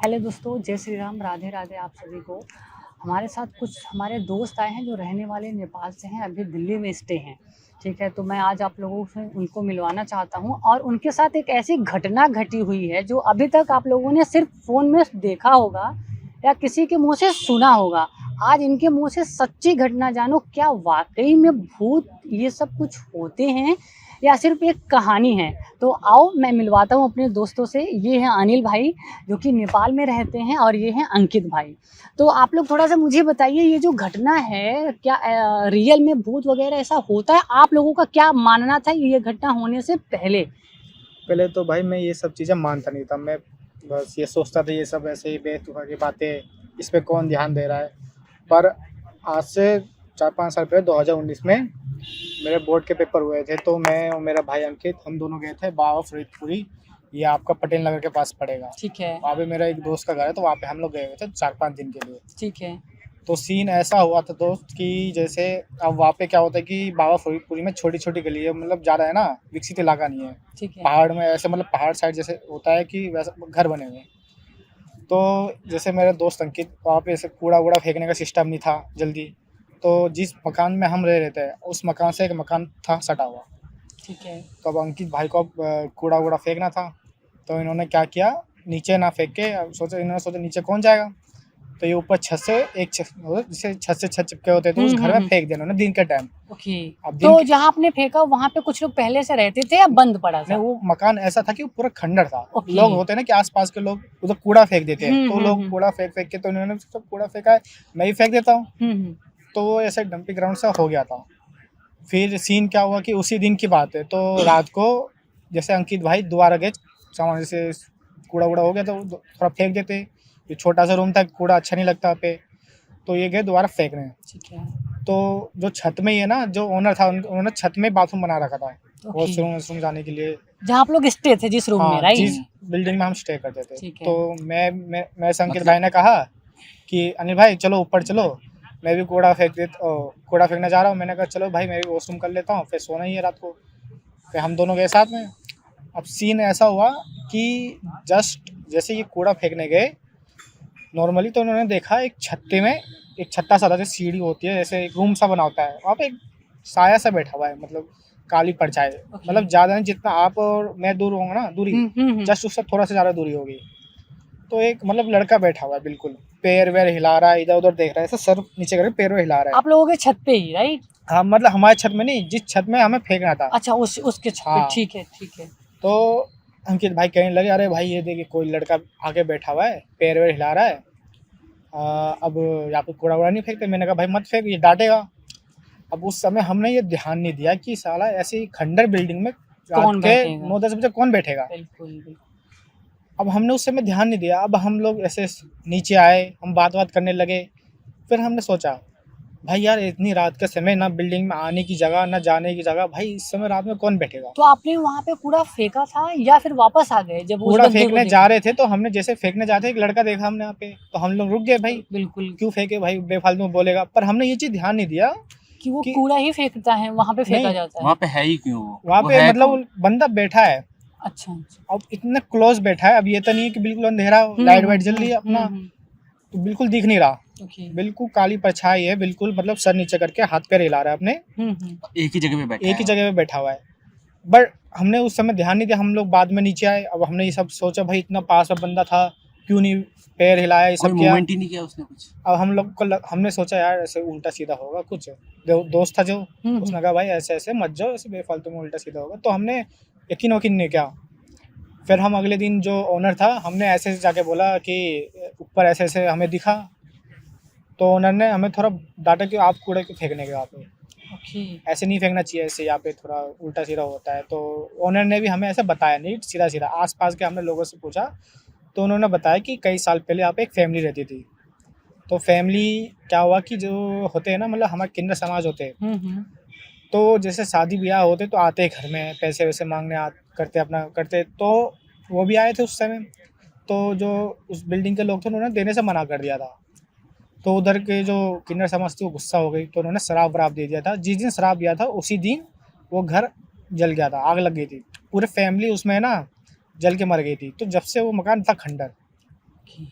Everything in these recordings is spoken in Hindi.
हेलो दोस्तों, जय श्री राम, राधे राधे आप सभी को। हमारे साथ कुछ हमारे दोस्त आए हैं जो रहने वाले नेपाल से हैं, अभी दिल्ली में स्टे हैं। ठीक है, तो मैं आज आप लोगों से उनको मिलवाना चाहता हूं और उनके साथ एक ऐसी घटना घटी हुई है जो अभी तक आप लोगों ने सिर्फ फ़ोन में देखा होगा या किसी के मुँह से सुना होगा। आज इनके मुँह से सच्ची घटना जानो, क्या वाक़ई में भूत ये सब कुछ होते हैं या सिर्फ एक कहानी है। तो आओ मैं मिलवाता हूँ अपने दोस्तों से। ये हैं अनिल भाई जो कि नेपाल में रहते हैं और ये हैं अंकित भाई। तो आप लोग थोड़ा सा मुझे बताइए, ये जो घटना है क्या रियल में भूत वगैरह ऐसा होता है? आप लोगों का क्या मानना था ये घटना होने से पहले? पहले तो भाई मैं ये सब चीज़ें मानता नहीं था। मैं बस ये सोचता था ये सब ऐसे ही बेतुका की बातें, इस पे कौन ध्यान दे रहा है। पर आज से 4-5 साल पहले 2019 में मेरे बोर्ड के पेपर हुए थे, तो मैं और मेरा भाई अंकित हम दोनों गए थे बाबा फरीदपुरी। ये आपका पटेल नगर के पास पड़ेगा। ठीक है। वहाँ पे मेरा एक दोस्त का घर है, तो वहाँ पे हम लोग गए हुए थे 4-5 दिन के लिए। ठीक है। तो सीन ऐसा हुआ था दोस्त कि जैसे अब वहाँ पे क्या होता है कि बाबा फरीदपुरी में छोटी छोटी गली है, मतलब ज़्यादा है ना, विकसित इलाका नहीं है। ठीक है। पहाड़ में ऐसे मतलब पहाड़ साइड जैसे होता है कि वैसा घर बने हुए हैं। तो जैसे मेरे दोस्त अंकित, वहाँ पे ऐसे कूड़ा वूड़ा फेंकने का सिस्टम नहीं था जल्दी। तो जिस मकान में हम रह रहे थे उस मकान से एक मकान था सटा हुआ। ठीक है। तो अब अंकित भाई को अब कूड़ा वूड़ा फेंकना था। तो इन्होंने क्या किया, नीचे ना फेंक के इन्होंने सोचा नीचे कौन जाएगा। तो ये ऊपर छत से जैसे छत से छत चिपके होते, तो उस घर में फेंक दिया उन्होंने दिन के टाइम। ओके। अब तो जहाँ आपने फेंका वहाँ पे कुछ लोग पहले से रहते थे या बंद पड़ा था? नहीं, वो मकान ऐसा था कि वो पूरा खंडर था। ओके। लोग होते हैं ना कि आसपास के लोग उधर कूड़ा फेंक देते हैं, तो लोग हम्म। कूड़ा फेंक फेंक के, तो इन्होंने सब कूड़ा फेंका है, मैं भी फेंक देता हूँ। हम्म। तो वो ऐसे डंपिंग ग्राउंड सा हो गया था। फिर सीन क्या हुआ कि उसी दिन की बात है, तो रात को जैसे अंकित भाई दोबारा गए सामान, जैसे कूड़ा वूड़ा हो गया तो थोड़ा फेंक देते। ये छोटा सा रूम था, कूड़ा अच्छा नहीं लगता पे, तो ये गए दोबारा फेंकने। ठीक है। तो जो छत में ही है ना, जो ओनर था उन्होंने छत में बाथरूम बना रखा था ओके। वॉशरूम जाने के लिए। जहाँ आप लोग स्टे थे जिस रूम में, हाँ, जिस राइट? बिल्डिंग में हम स्टे करते थे। ठीक है। तो मैं से अंकित भाई ने कहा कि अनिल भाई चलो ऊपर चलो, मैं भी कूड़ा फेंकने जा रहा हूँ। मैंने कहा चलो भाई मैं भी वॉशरूम कर लेता हूँ, फिर सोना ही है रात को। फिर हम दोनों गए साथ में। अब सीन ऐसा हुआ कि जस्ट जैसे ये कूड़ा फेंकने गए नॉर्मली, तो उन्होंने देखा एक छत्ते में एक छत्ता सा था, जैसे सीढ़ी होती है, जैसे एक रूम सा बना होता है, वहाँ पे एक साया सा बैठा हुआ है, मतलब काली परछाई। मतलब ज़्यादा नहीं, जितना आप और मैं दूर होंगे ना, दूरी जस्ट उससे थोड़ा सा ज़्यादा दूरी होगी। तो एक मतलब लड़का बैठा हुआ है, बिल्कुल पैर वैर हिला रहा है, इधर उधर देख रहा है, ऐसे सर नीचे करके पैर वैर हिला रहा है। आप लोगों के छत पे ही, राइट? हाँ, मतलब हमारे छत में नहीं, जिस छत में हमें फेंकना था। अच्छा, उसके छत पे। हाँ। ठीक है। ठीक है। तो अंकित भाई कहने लगे अरे भाई ये देखिए कोई लड़का आगे बैठा हुआ है, पैर वैर हिला रहा है। अब यहाँ पे कूड़ा वूड़ा नहीं फेंकते। मैंने कहा भाई मत फेंक, ये डांटेगा। अब उस समय हमने ये ध्यान नहीं दिया कि साला ऐसी खंडर बिल्डिंग में रात कौन के बैठेगा? 9-10 बजे कौन बैठेगा। बिल्कुल बिल्कुल। अब हमने उस समय ध्यान नहीं दिया। अब हम लोग ऐसे नीचे आए, हम बात करने लगे। फिर हमने सोचा भाई यार इतनी रात के समय, ना बिल्डिंग में आने की जगह ना जाने की जगह, भाई इस समय रात में कौन बैठेगा। तो आपने वहाँ पे कूड़ा फेंका था या फिर वापस आ गए जब उस कूड़ा बंदे को फेंकने देखा? जा रहे थे, तो हमने जैसे फेंकने जाते एक लड़का देखा हमने यहाँ पे, तो हम लोग रुक गए भाई, बिल्कुल। क्यों फेंके भाई, बेफालतू में बोलेगा। पर हमने ये चीज़ ध्यान नहीं दिया कि वो कि कूड़ा ही फेंकता है, वहाँ पे फेंका नहीं, जाता है। वहाँ पे है ही क्यों वहाँ वो पे है मतलब कौन? वो बंदा बैठा है। अच्छा अच्छा। अब इतना क्लोज बैठा है, अब ये तो नहीं है कि बिल्कुल अंधेरा हो, लाइट वाइट जल रही है अपना, तो बिल्कुल दिख नहीं रहा। ओके। बिल्कुल काली परछाई है, बिल्कुल मतलब सर नीचे करके हाथ पैर हिला रहा है अपने, एक ही जगह पे बैठा एक ही है। जगह पे बैठा हुआ है। बट हमने उस समय ध्यान नहीं दिया, हम लोग बाद में नीचे आए। अब हमने ये सब सोचा भाई इतना पास में बंदा था, क्यों नहीं पैर हिलाया, ये कोई सब किया। मूवमेंट ही नहीं किया उसने कुछ। अब हम लोग को हमने सोचा यार ऐसे उल्टा सीधा होगा कुछ। दोस्त था जो, उसने कहा भाई ऐसे ऐसे मत जाओ, ऐसे बेफालतू में उल्टा सीधा होगा। तो हमने यकीन नहीं किया। फिर हम अगले दिन जो ओनर था, हमने ऐसे जाके बोला कि ऊपर ऐसे ऐसे हमें दिखा। तो ओनर ने हमें थोड़ा डांटा कि आप कूड़े क्यों फेंकने गए वहाँ पे, ओके। ऐसे नहीं फेंकना चाहिए, ऐसे यहाँ पे थोड़ा उल्टा सीधा होता है। तो ओनर ने भी हमें ऐसे बताया नहीं, सीधा सीधा आसपास के हमने लोगों से पूछा, तो उन्होंने बताया कि कई साल पहले यहाँ पे एक फैमिली रहती थी। तो फैमिली क्या हुआ कि जो होते हैं ना, मतलब हमारे किन्नर समाज होते हैं, तो जैसे शादी ब्याह होते तो आते घर में पैसे वैसे मांगने करते अपना करते, तो वो भी आए थे उस समय। तो जो उस बिल्डिंग के लोग थे उन्होंने देने से मना कर दिया था। तो उधर के जो किन्नर समाज थी वो गुस्सा हो गई, तो उन्होंने शराब वराब दे दिया था। जिस दिन शराब दिया था उसी दिन वो घर जल गया था, आग लग गई थी, पूरे फैमिली उसमें ना जल के मर गई थी। तो जब से वो मकान था खंडर। ओके।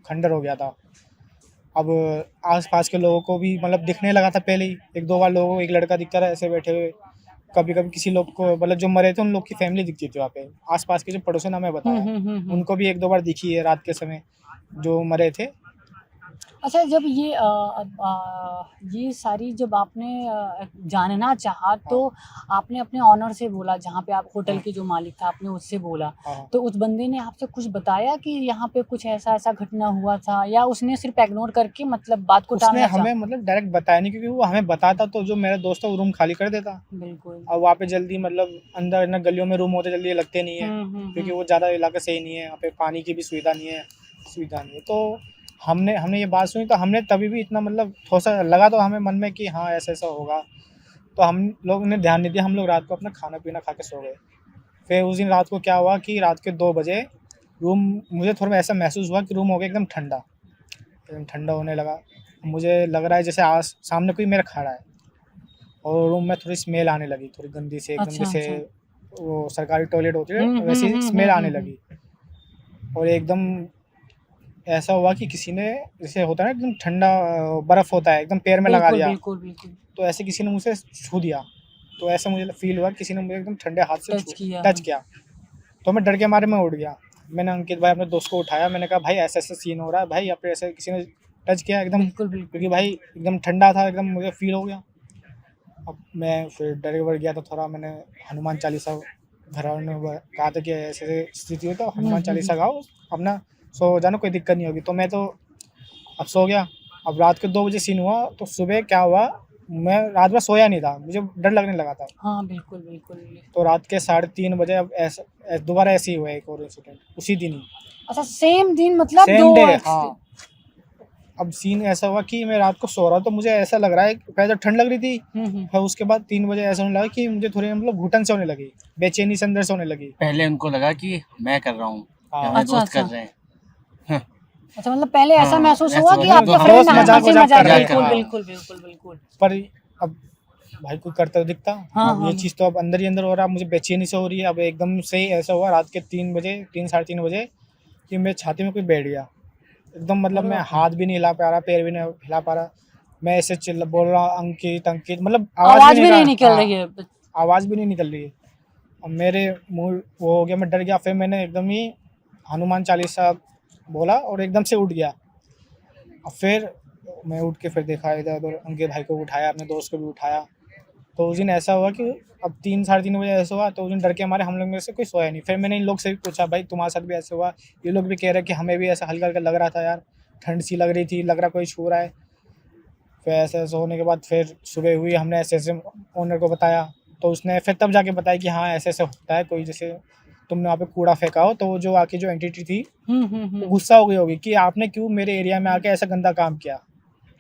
खंडर हो गया था। अब आस-पास के लोगों को भी मतलब दिखने लगा था पहले ही, 1-2 बार लोगों को एक लड़का दिखता था ऐसे बैठे हुए। कभी-कभी किसी लोग को मतलब जो मरे थे उन लोग की फैमिली दिखती थी वहाँ पे। आस-पास के जो पड़ोसन हमें बताया, हुँ। उनको भी 1-2 बार दिखी है रात के समय, जो मरे थे। अच्छा, जब ये ये सारी जब आपने जानना चाहा तो हाँ, आपने अपने ऑनर से बोला, जहाँ पे आप होटल हाँ, के जो मालिक था आपने उससे बोला, हाँ। तो उस बंदे ने आपसे कुछ बताया कि यहाँ पे कुछ ऐसा-ऐसा घटना हुआ था, या उसने सिर्फ़ इग्नोर करके मतलब बात को उसने टालना हमें मतलब डायरेक्ट बताया नहीं, क्योंकि वो हमें बताता तो जो मेरा दोस्त था वो रूम खाली कर देता। बिल्कुल। अब वहाँ पे जल्दी मतलब अंदर ना गलियों में रूम होते जल्दी लगते नहीं है, क्योंकि वो ज़्यादा इलाका सही नहीं है, यहाँ पे पानी की भी सुविधा नहीं है। तो हमने हमने ये बात सुनी तो हमने तभी भी इतना मतलब थोड़ा-सा लगा तो हमें मन में कि हाँ, ऐसा-ऐसा होगा। तो हम लोग ने ध्यान नहीं दिया, हम लोग रात को अपना खाना-पीना खा के सो गए। फिर उस दिन रात को क्या हुआ कि रात के 2 बजे रूम मुझे थोड़ा ऐसा महसूस हुआ कि रूम हो गया एकदम ठंडा होने लगा। मुझे लग रहा है जैसे आस सामने कोई मेरा खड़ा है, और रूम में थोड़ी स्मेल आने लगी, थोड़ी गंदी सी एकदम, अच्छा, जैसे अच्छा। वो सरकारी टॉयलेट होती है वैसी स्मेल आने लगी। और एकदम ऐसा हुआ कि किसी ने, जैसे होता है ना एकदम ठंडा बर्फ़ होता है एकदम पैर में लगा बिल्कुल, दिया, बिल्कुल, बिल्कुल। तो ऐसे किसी ने मुझसे छू दिया। तो ऐसा मुझे फ़ील हुआ किसी ने मुझे एकदम ठंडे हाथ से टच किया टच है। किया। तो मैं डर के मारे मैं उठ गया। मैंने अंकित भाई अपने दोस्त को उठाया, मैंने कहा भाई ऐसा-ऐसा सीन हो रहा है भाई, यहाँ पे ऐसे किसी ने टच किया एकदम, बिल्कुल, बिल्कुल। क्योंकि भाई एकदम ठंडा था, एकदम मुझे फ़ील हो गया। अब मैं फिर डर-वर गया तो थोड़ा मैंने हनुमान चालीसा, घरवालों ने कहा था कि ऐसे-ऐसे स्थिति हो तो हनुमान चालीसा गाओ, अपना सो जाना, कोई दिक्कत नहीं होगी। तो मैं तो अब सो गया। अब रात के 2 बजे सीन हुआ, तो सुबह क्या हुआ, मैं रात भर सोया नहीं था, मुझे डर लगने लगा था। हाँ, बिल्कुल, बिल्कुल। तो रात के 3:30 बजे अब दोबारा ऐसे ही हुआ एक और इंसिडेंट, उसी दिन ही, अच्छा, सेम दिन मतलब 2 सेम डे। एक्सीडेंट। हाँ, अब सीन ऐसा हुआ कि मैं रात को सो रहा हूँ, तो मुझे ऐसा लग रहा है, पहले तो ठंड लग रही थी, हुँ। फिर उसके बाद 3 बजे ऐसा होने लगा कि मुझे थोड़ी मतलब घुटन से होने लगी, बेचैनी से अंदर से होने लगी। पहले उनको लगा कि मैं कर रहा हूँ या हाँ, मेरे अच्छा, दोस्त कर अच्छा। रहे हैं। हाँ, अच्छा, मतलब पहले ऐसा हाँ, महसूस हुआ ऐसे कि हुआ मतलब तो आपका हम फ्रेंड दोस्त हाँ, मज़ाक-वज़ाक कर हँसी-मज़ाक, रहे मज़ाक थे। कर बिल्कुल, रहे हाँ, हैं। बिल्कुल, बिल्कुल, बिल्कुल। पर अब भाई कोई करता तो दिखता। हाँ, अब हाँ। ये चीज़ तो अब अंदर ही अंदर हो रहा है, मुझे बेचैनी से हो रही है। अब एकदम से ही ऐसा हुआ रात के 3 बजे, 3 साढ़े 3 बजे, कि मेरी छाती में कोई बैठ गया। एकदम मतलब अरे मैं बाप रे! हाथ भी नहीं हिला पा रहा, पैर भी नहीं हिला पा रहा। मैं ऐसे बोल रहा अंकित, अंकित, मतलब आवाज़ भी आवाज़ नहीं भी नहीं रहा। निकल रही हाँ, है। आवाज़ भी नहीं निकल रही है। अब मेरे मुँह वो हो गया, मैं डर गया, फिर मैंने एकदम ही हनुमान चालीसा बोला और एकदम से उठ गया। और फिर मैं उठ के फिर देखा इधर-उधर, अंकित भाई को उठाया, अपने दोस्त को भी उठाया। तो उस दिन ऐसा हुआ कि अब 3 साढ़े 3 बजे ऐसा हुआ, तो उस दिन डर के मारे हम लोग में से कोई सोया नहीं। फिर मैंने इन लोग से भी पूछा, भाई तुम्हारे साथ भी ऐसे हुआ? ये लोग भी कह रहे हैं कि हमें भी ऐसा हल्का-हल्का लग रहा था यार, ठंड सी लग रही थी, लग रहा कोई छू रहा है। फिर ऐसे-ऐसे होने के बाद फिर सुबह हुई, हमने ऐसे-ऐसे ओनर को बताया, तो उसने फिर तब जाके बताया कि हाँ, ऐसे-ऐसे होता है, कोई जैसे तुमने वहाँ पे कूड़ा फेंका हो, तो वो जो आके जो एंटिटी थी, वो गुस्सा हो गई होगी कि आपने क्यों मेरे एरिया में आके ऐसा गंदा काम किया।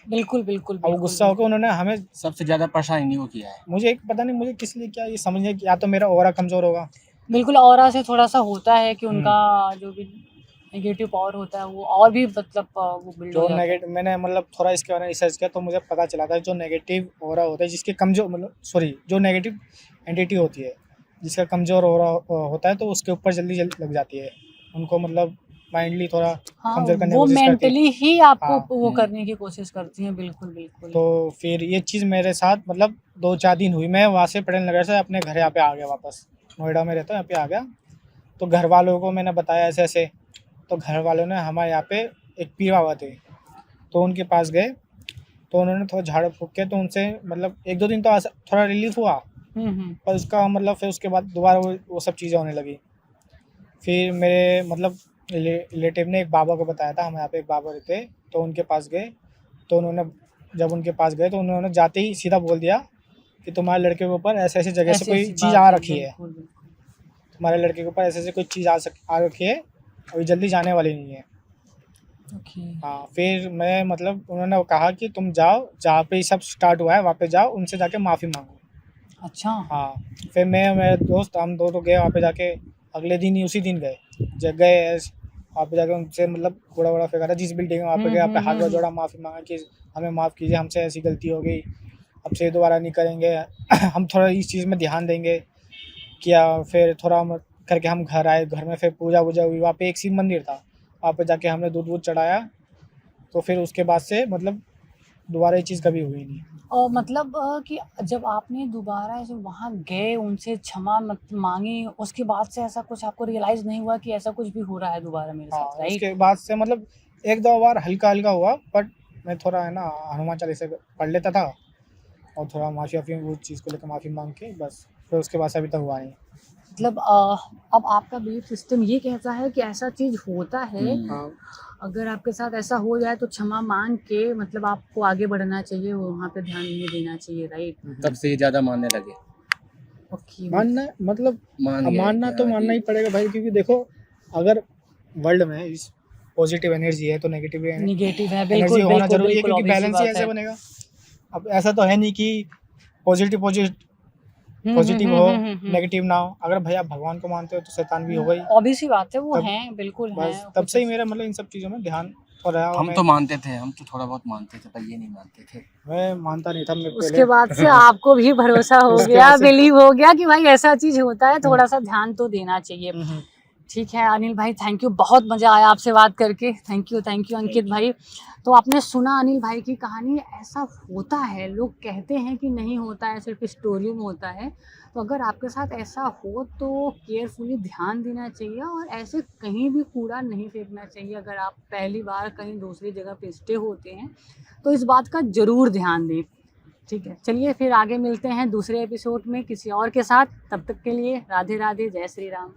बिल्कुल, बिल्कुल, अब वो बिल्कुल, गुस्सा होके बिल्कुल। उन्होंने हमें, सबसे ज़्यादा परेशान इन्हीं को किया है। मुझे एक पता नहीं मुझे किस लिए किया, ये समझ नहीं, या तो मेरा ऑरा कमज़ोर होगा। बिल्कुल, ऑरा से थोड़ा-सा होता है कि हुँ। उनका जो भी नेगेटिव पावर होता है वो और भी मतलब वो बिल्ड हो जो जाता है। मैंने मतलब थोड़ा इसके बारे में रिसर्च किया, तो मुझे पता चला था जो नेगेटिव ऑरा होता है, जिसके कमज़ोर मतलब सॉरी, जो नेगेटिव एंटिटी होती है, जिसका कमज़ोर ऑरा होता है, तो उसके ऊपर जल्दी लग जाती है। उनको मतलब माइंडली थोड़ा हाँ, कमज़ोर करने की वो कोशिश करती है। मेंटली ही आपको हाँ, वो करने की कोशिश करती हैं, बिल्कुल, बिल्कुल। तो फिर ये चीज़ मेरे साथ मतलब 2-4 दिन हुई। मैं वहाँ से पटेल नगर से अपने घर यहाँ पे आ गया वापस। नोएडा में रहता हूँ, यहाँ पे आ गया। तो घर वालों को मैंने बताया ऐसे-ऐसे, तो घर वालों ने हमारे यहाँ पे एक पीर बाबा थे, तो उनके पास गए। तो उन्होंने थोड़ा झाड़-फूँक किया, तो उनसे मतलब 1-2 दिन तो थोड़ा रिलीफ़ हुआ, हुँ। पर उसका मतलब फिर उसके बाद दोबारा वो सब चीज़ें होने लगी। फिर मेरे मतलब रिलेटिव ने एक बाबा को बताया था, हमारे यहाँ पे एक बाबा रहते, तो उनके पास गए। तो उन्होंने जब उनके पास गए, तो उन्होंने जाते ही सीधा बोल दिया कि तुम्हारे लड़के के ऊपर ऐसे-ऐसे जगह से कोई ऐसी-ऐसी चीज़ बात आ है, रखी है। बिल्कुल, बिल्कुल। तुम्हारे लड़के के ऊपर ऐसे-ऐसे कोई चीज़ आ रखी है, और ये जल्दी जाने वाली नहीं है। ओके। हाँ, फिर मैं मतलब उन्होंने कहा कि तुम जाओ, जहाँ पे ये सब स्टार्ट हुआ है वहाँ पे जाओ, उनसे जाके माफ़ी माँगो। अच्छा। हाँ, फिर मैं और मेरे दोस्त हम दोनों गए वहाँ पे जाके, अगले दिन ही उसी दिन गए। वहाँ पे जाके उनसे मतलब कूड़ा-वूड़ा फेंका था जिस बिल्डिंग में, वहाँ पे गए, वहाँ पे हाथ-वाथ जोड़ा, माफ़ी माँगा कि हमें माफ़ कीजिए, हमसे ऐसी गलती हो गई, अब से दोबारा नहीं करेंगे। हम थोड़ा इस चीज़ में ध्यान देंगे। किया, फिर थोड़ा हम करके हम घर आए, घर में फिर पूजा-वूजा हुई, वहाँ पे एक शिव मंदिर था। वहाँ पे जाके हमने दूध वूध चढ़ाया, तो फिर उसके बाद से मतलब दोबारा ये चीज़ कभी हुई नहीं। और मतलब कि जब आपने दोबारा ऐसे वहाँ गए, उनसे क्षमा मांगी, उसके बाद से ऐसा कुछ आपको रियलाइज नहीं हुआ कि ऐसा कुछ भी हो रहा है दोबारा मेरे हाँ, साथ, राइट? उसके बाद से मतलब 1-2 बार हल्का-हल्का हुआ, बट मैं थोड़ा है ना हनुमान चालीसा पढ़ लेता था और थोड़ा माफ़ी-वाफ़ी वो चीज़ को लेकर माफ़ी माँग के बस, फिर उसके बाद से अभी तक हुआ नहीं। मतलब अब आपका बिलीफ सिस्टम ये कहता है कि ऐसा चीज़ होता है, हाँ, अगर आपके साथ ऐसा हो जाए तो क्षमा मांग के मतलब आपको आगे बढ़ना चाहिए, वहाँ पे ध्यान नहीं देना चाहिए, राइट? तब से ये ज़्यादा मानने लगे। ओके। मानना मतलब मान अब गए मानना कि तो हाँ मानना ही जी। पड़ेगा भाई, क्योंकि देखो अगर वर्ल्ड में इस पॉजिटिव एनर्जी है तो नेगेटिव नेगेटिव है, एनर्जी बिल्कुल, होना बिल्कुल, ज़रूरी है, बिल्कुल, क्योंकि ऑब्वियस सी बैलेंस ही बात ऐसे है। बनेगा। अब ऐसा तो है नहीं कि पॉजिटिव हुँ, पॉजिटिव हो, हुँ। नेगेटिव ना हो। अगर भाई आप भगवान को मानते हो तो शैतान भी होगा ही। ऑब्वियस सी बात है, वो तब हैं, बिल्कुल हैं, बस तब कुछ से ही मेरा मतलब इन सब चीज़ों में ध्यान तो रहा, और हम तो मानते थे, हम तो थोड़ा बहुत मानते थे, पर ये नहीं मानते थे। मैं मानता नहीं था मैं उसके पहले। बाद से आपको भी भरोसा हो उसके गया, बाद से बिलीव हो गया कि भाई ऐसा चीज़ होता है, थोड़ा-सा ध्यान तो देना चाहिए। हुँ। ठीक है अनिल भाई, थैंक यू, बहुत मज़ा आया आपसे बात करके। थैंक यू अंकित भाई। तो आपने सुना अनिल भाई की कहानी, ऐसा होता है, लोग कहते हैं कि नहीं होता है, सिर्फ स्टोरी में होता है। तो अगर आपके साथ ऐसा हो तो केयरफुली ध्यान देना चाहिए और ऐसे कहीं भी कूड़ा नहीं फेंकना चाहिए। अगर आप पहली बार कहीं दूसरी जगह पे स्टे होते हैं तो इस बात का ज़रूर ध्यान दें। ठीक है, चलिए फिर आगे मिलते हैं दूसरे एपिसोड में किसी और के साथ। तब तक के लिए राधे राधे, जय श्री राम।